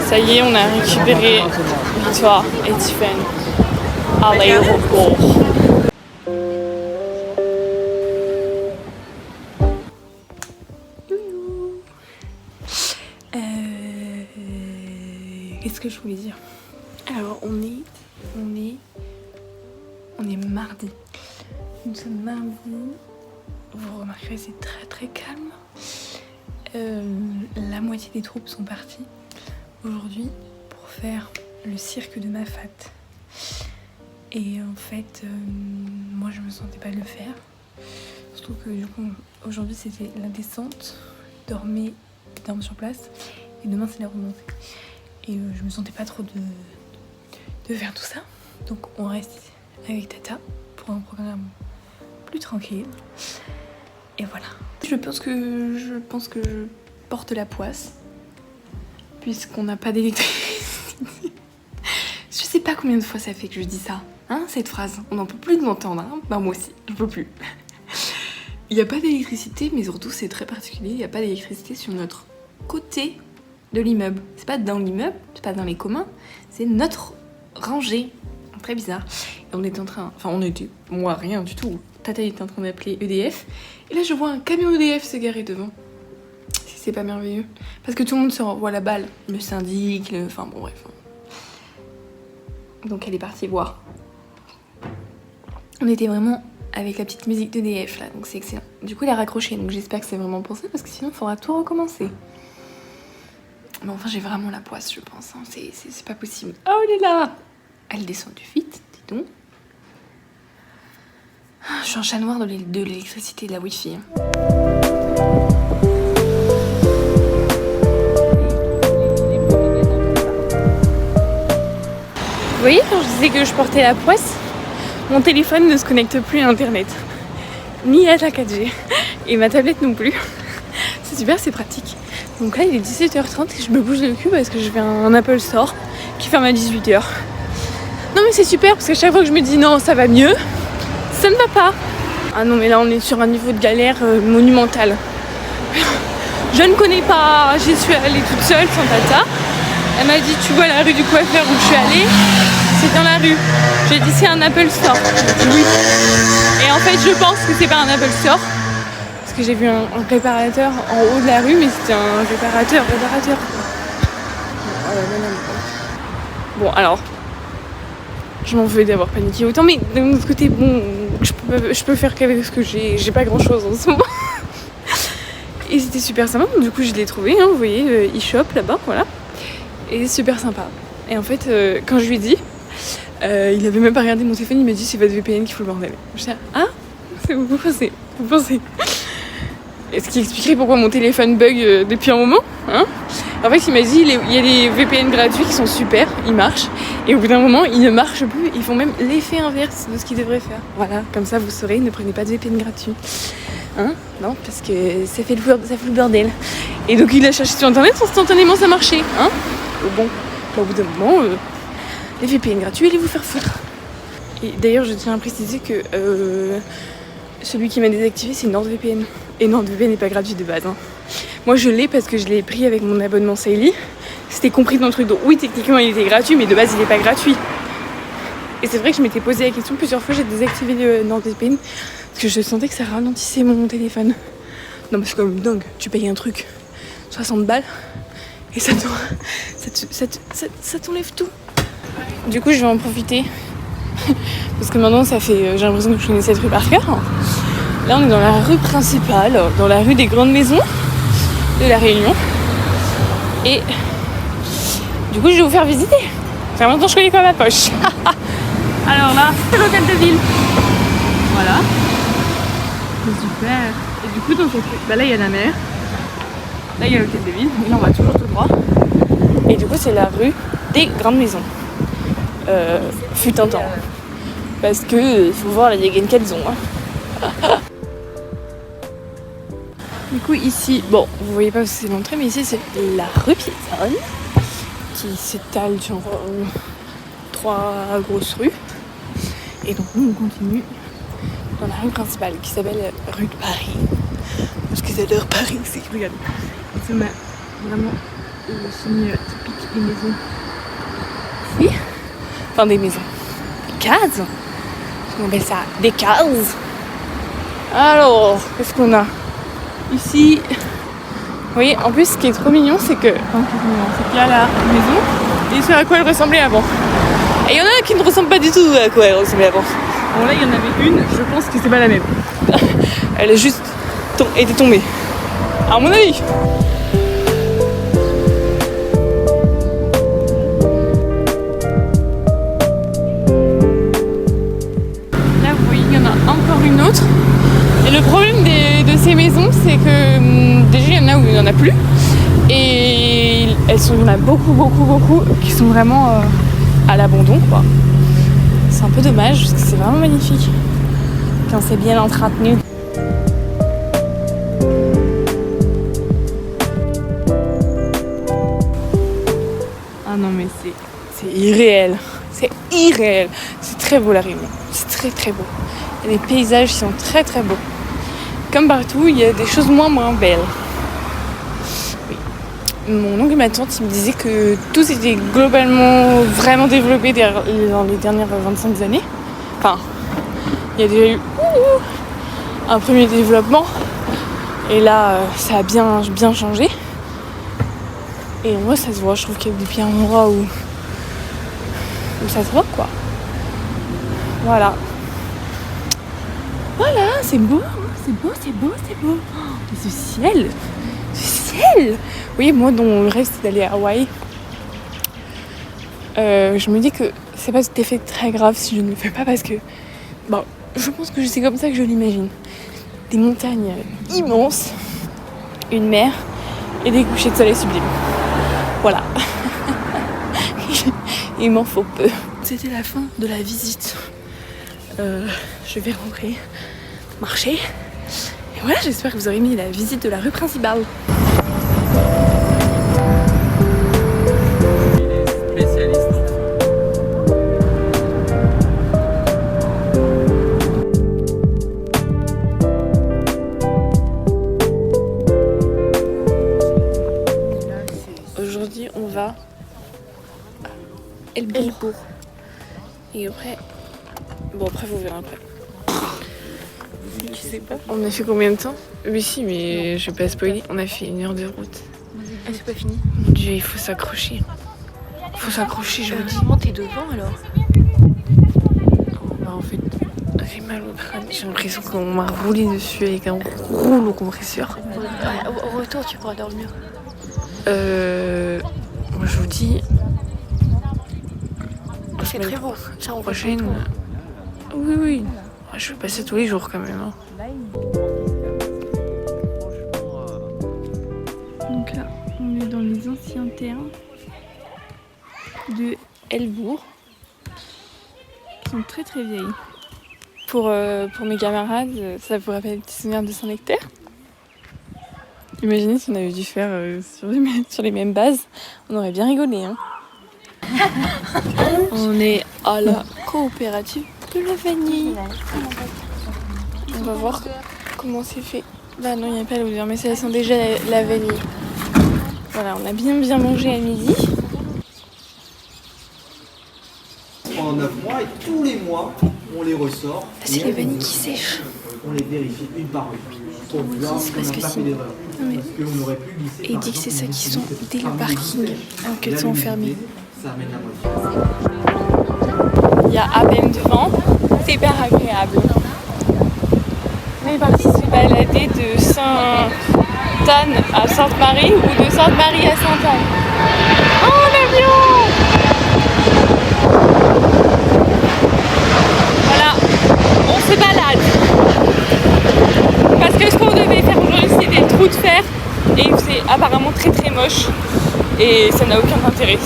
Ça y est, on a récupéré Victoire et Tiffany à l'aéroport. Qu'est-ce que je voulais dire? Alors on est mardi. Nous sommes mardi. Vous remarquerez, c'est très très calme. La moitié des troupes sont parties aujourd'hui pour faire le cirque de Mafat. Et en fait, moi je me sentais pas de le faire. Surtout que du coup, aujourd'hui c'était la descente, dormir sur place, et demain c'est la remontée. Et je me sentais pas trop de faire tout ça. Donc on reste avec Tata pour un programme plus tranquille. Et voilà. Je pense que je porte la poisse puisqu'on n'a pas d'électricité. Je sais pas combien de fois ça fait que je dis ça, hein, cette phrase. On n'en peut plus de m'entendre, hein. Bah moi aussi, je peux plus. Il n'y a pas d'électricité, mais surtout c'est très particulier. Il n'y a pas d'électricité sur notre côté de l'immeuble. C'est pas dans l'immeuble, c'est pas dans les communs, c'est notre rangée. Très bizarre. Et on était en train, moi rien du tout. Tata était en train d'appeler EDF. Et là je vois un camion EDF se garer devant. Si c'est pas merveilleux. Parce que tout le monde se renvoie la balle. Le syndic, enfin bon bref. Donc elle est partie voir. On était vraiment avec la petite musique d'EDF là, donc c'est excellent. Du coup elle a raccroché, donc j'espère que c'est vraiment pour ça, parce que sinon il faudra tout recommencer. Mais enfin j'ai vraiment la poisse je pense, hein. C'est pas possible. Oh elle est là. Elle descend du vite, dis donc. Je suis un chat noir de l'électricité et de la wifi. Vous voyez, quand je disais que je portais la poisse, mon téléphone ne se connecte plus à internet. Ni à la 4G. Et ma tablette non plus. C'est super, c'est pratique. Donc là il est 17h30 et je me bouge le cul parce que je vais à un Apple Store qui ferme à 18h. Non mais c'est super parce qu'à chaque fois que je me dis non ça va mieux, ça ne va pas. Ah non mais là on est sur un niveau de galère monumental. Je ne connais pas, j'y suis allée toute seule sans Tata. Elle m'a dit tu vois la rue du coiffeur où je suis allée, c'est dans la rue. J'ai dit c'est un Apple Store. Oui. Et en fait je pense que c'est pas un Apple Store. Parce que j'ai vu un réparateur en haut de la rue, mais c'était un réparateur. Bon alors. Je m'en veux d'avoir paniqué autant, mais d'un autre côté, bon, je peux faire qu'avec ce que j'ai pas grand chose en ce moment. Et c'était super sympa, donc du coup je l'ai trouvé, hein, vous voyez, e-shop là-bas, voilà. Et super sympa. Et en fait, quand je lui ai dit, il avait même pas regardé mon téléphone, il m'a dit c'est votre VPN qui fout le bordel. Je dis ah, c'est vous pensez. Et ce qui expliquerait pourquoi mon téléphone bug depuis un moment, hein. En fait, il m'a dit il y a des VPN gratuits qui sont super, ils marchent. Et au bout d'un moment, ils ne marchent plus. Ils font même l'effet inverse de ce qu'ils devraient faire. Voilà, comme ça, vous saurez, ne prenez pas de VPN gratuit. Hein? Non, parce que ça fait le bordel. Et donc, il a cherché sur Internet, instantanément, ça marchait. Hein? Bon, au bout d'un moment, les VPN gratuits, allez vous faire foutre. Et d'ailleurs, je tiens à préciser que celui qui m'a désactivé, c'est NordVPN. Et NordVPN n'est pas gratuit de base. Hein. Moi, je l'ai parce que je l'ai pris avec mon abonnement Saily. C'était compris dans le truc. Donc oui, techniquement, il était gratuit, mais de base, il n'est pas gratuit. Et c'est vrai que je m'étais posé la question plusieurs fois. J'ai désactivé le NordVPN parce que je sentais que ça ralentissait mon téléphone. Non, mais c'est quand même dingue. Tu payes un truc 60 balles et ça t'enlève tout. Du coup, je vais en profiter parce que maintenant, ça fait. J'ai l'impression que je connais cette rue par cœur. Là, on est dans la rue principale, dans la rue des Grandes Maisons de La Réunion. Et du coup, je vais vous faire visiter. Ça fait longtemps que je connais pas ma poche. Alors là, c'est l'hôtel de ville. Voilà. C'est super. Et du coup, dans cette rue, là, il y a la mer. Là, il y a l'hôtel de ville. Et là, on va toujours tout droit. Et du coup, c'est la rue des Grandes Maisons. Fut un temps. Parce que il faut voir la dégaine qu'elles ont. Hein. Du coup ici, bon vous voyez pas où c'est l'entrée, mais ici c'est la rue piétonne qui s'étale sur 3 grosses rues. Et donc nous on continue dans la rue principale qui s'appelle rue de Paris. Parce que j'adore Paris, c'est que regarde, ça m'a vraiment signe typique des maisons. Ici. Enfin des maisons. Des cases. On appelle ça des cases. Alors, qu'est-ce qu'on a ici? Vous voyez, en plus, ce qui est trop mignon, c'est que... c'est qu'il y a la maison et ce à quoi elle ressemblait avant. Et il y en a qui ne ressemblent pas du tout à quoi elle ressemblait avant. Bon là, il y en avait une, je pense que c'est pas la même. Elle a juste été tombée. À mon avis. Là, vous voyez, il y en a encore une autre. Et le problème de ces maisons, c'est que déjà, il y en a où il n'y en a plus. Et il y en a beaucoup qui sont vraiment à l'abandon, quoi. C'est un peu dommage, parce que c'est vraiment magnifique quand c'est bien entretenu. Ah non mais c'est irréel, c'est irréel. C'est très beau la Réunion, c'est très beau. Il y a des paysages qui sont très beaux. Comme partout, il y a des choses moins belles. Oui. Mon oncle et ma tante ils me disaient que tout s'était globalement vraiment développé dans les dernières 25 années. Enfin, il y a déjà eu un premier développement. Et là, ça a bien changé. Et moi, ça se voit. Je trouve qu'il y a des endroits où ça se voit, quoi. Voilà, c'est beau. C'est beau. Oh, mais ce ciel. Oui, moi, dont le rêve, c'est d'aller à Hawaï. Je me dis que c'est pas tout à fait très grave si je ne le fais pas parce que... Bon, je pense que c'est comme ça que je l'imagine. Des montagnes immenses, une mer et des couchers de soleil sublimes. Voilà. Il m'en faut peu. C'était la fin de la visite. Je vais rentrer, marcher. Et voilà, j'espère que vous aurez aimé la visite de la rue principale. Aujourd'hui, on va à Elbourg. Et après... Bon, après, vous verrez après. Je sais pas. On a fait combien de temps? Oui, si, mais je vais pas spoiler. On a fait 1 heure de route. Ah, c'est pas fini? Mon Dieu, il faut s'accrocher. Je vous dis. Comment t'es devant alors? Bah, en fait, j'ai mal au crâne. J'ai l'impression qu'on m'a roulé dessus avec un rouleau compresseur. Au retour, tu pourras dormir. Moi, je vous dis. C'est très beau. Ça, on Prochaine. Oui. Je vais passer tous les jours quand même. Hein. Donc là, on est dans les anciens termes de Elbourg, qui sont très vieilles. Pour mes camarades, ça vous rappelle des petits souvenirs de Saint-Nectaire. Imaginez si on avait dû faire sur les mêmes bases, on aurait bien rigolé. Hein. On est à la coopérative de la vanille. On va voir comment c'est fait. Bah non, il n'y a pas l'odeur, mais ça sent déjà la vanille. Voilà, on a bien mangé à midi. Pendant 9 mois et tous les mois, on les ressort. C'est les vanilles qui sèchent. On les vérifie une par une. Pour voir C'est qu'on parce n'a que pas si. fait d'erreur. Mais... Parce qu'on aurait pu glisser. Et il dit que c'est ça qui sont dès le parking, alors qu'elles sont fermées. Ça amène la moitié. Il y a à peine de vent, c'est hyper agréable. On est parti se balader de Sainte-Anne à Sainte-Marie ou de Sainte-Marie à Sainte-Anne. Oh, l'avion! Voilà, on se balade. Parce que ce qu'on devait faire aujourd'hui, c'était le trou de fer. Et c'est apparemment très moche. Et ça n'a aucun intérêt.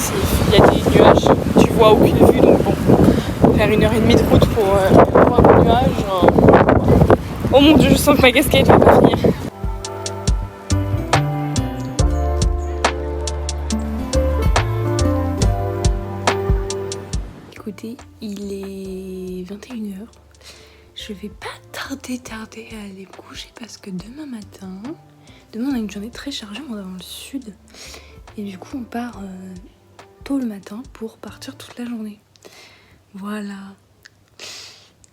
Il y a des nuages, tu vois aucune vue. Donc bon, faire 1h30 de route pour voir des nuages. Oh mon Dieu, je sens que ma casquette va pas finir. Écoutez, il est 21h. Je vais pas tarder à aller me coucher parce que demain matin, on a une journée très chargée, on va dans le sud. Et du coup on part tôt le matin pour partir toute la journée. Voilà.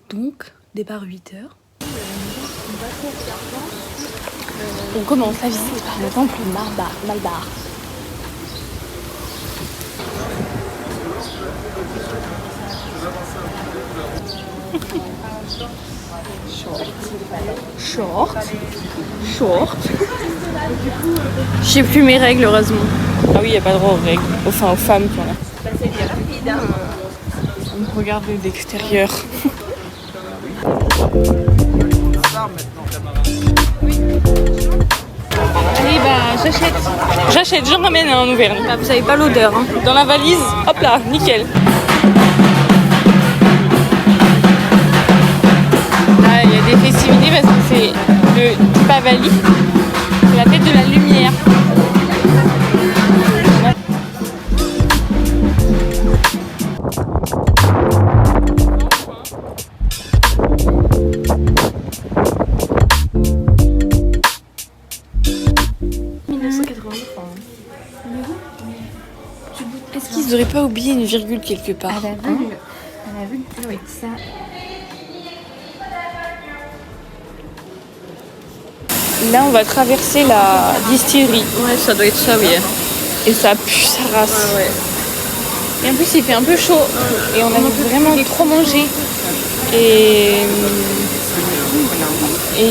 Donc départ 8h. On commence la visite par le temple Malbar. Short. Je sais plus mes règles, heureusement. Ah oui, il n'y a pas droit aux règles. Enfin, aux femmes qui ont là. On me regarde d'extérieur. Allez, bah j'achète. J'achète, j'en ramène un en Auvergne. Bah, vous avez pas l'odeur, hein. Dans la valise, hop là, nickel. Ah, il y a des festivités parce que c'est le Deepavali. C'est la fête de la lumière. Est-ce qu'ils n'auraient pas oublié une virgule quelque part? Oui, ça. Là, on va traverser la distillerie. Ouais, ça doit être ça, oui. Et ça pue sa race. Ah ouais. Et en plus, il fait un peu chaud. Et on a vraiment trop mangé. Et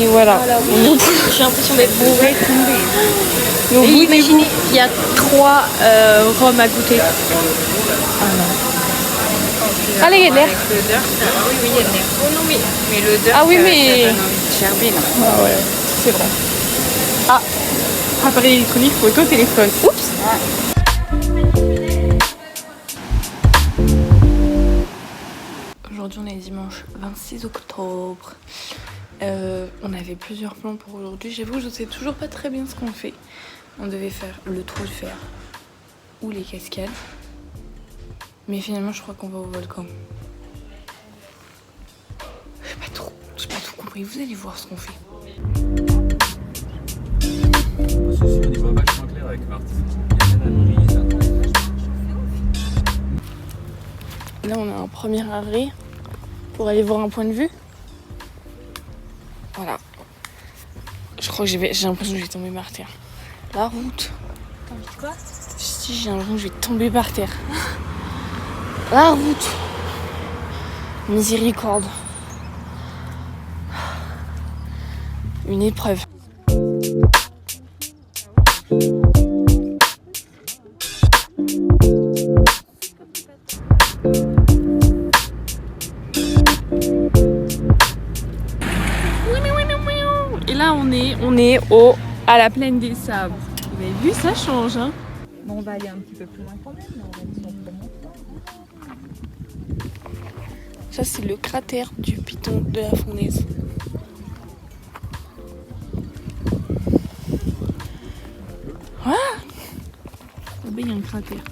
voilà. J'ai l'impression d'être bourrée. Et au bout du Imaginez, il y a 3 rhums à goûter. Allez, il y a de l'air. Oui, il y a de l'air. Oh non, mais l'odeur. Ah oui, mais... Gerbille. Ah ouais, c'est vrai. Ah, appareil électronique, photo, téléphone. Oups. Aujourd'hui, on est dimanche 26 octobre. On avait plusieurs plans pour aujourd'hui. J'avoue que je sais toujours pas très bien ce qu'on fait. On devait faire le trou de fer ou les cascades. Mais finalement, je crois qu'on va au volcan. J'ai pas tout compris. Vous allez voir ce qu'on fait. Ceci, on y voit vachement clair avec Martine. Il y a la brise. Là, on a un premier arrêt pour aller voir un point de vue. Voilà. Je crois que j'ai l'impression que je vais tomber par terre. La route. T'as envie de quoi? Si, j'ai l'impression que je vais tomber par terre. La route. Miséricorde. Une épreuve. Et là on est à la plaine des Sabres. Vous avez vu, ça change, hein. Bon, on va aller un petit peu plus loin quand même, mais on va aller sur le montant. Ça c'est le cratère du piton de la fournaise. Voilà. Là-bas il y a un cratère.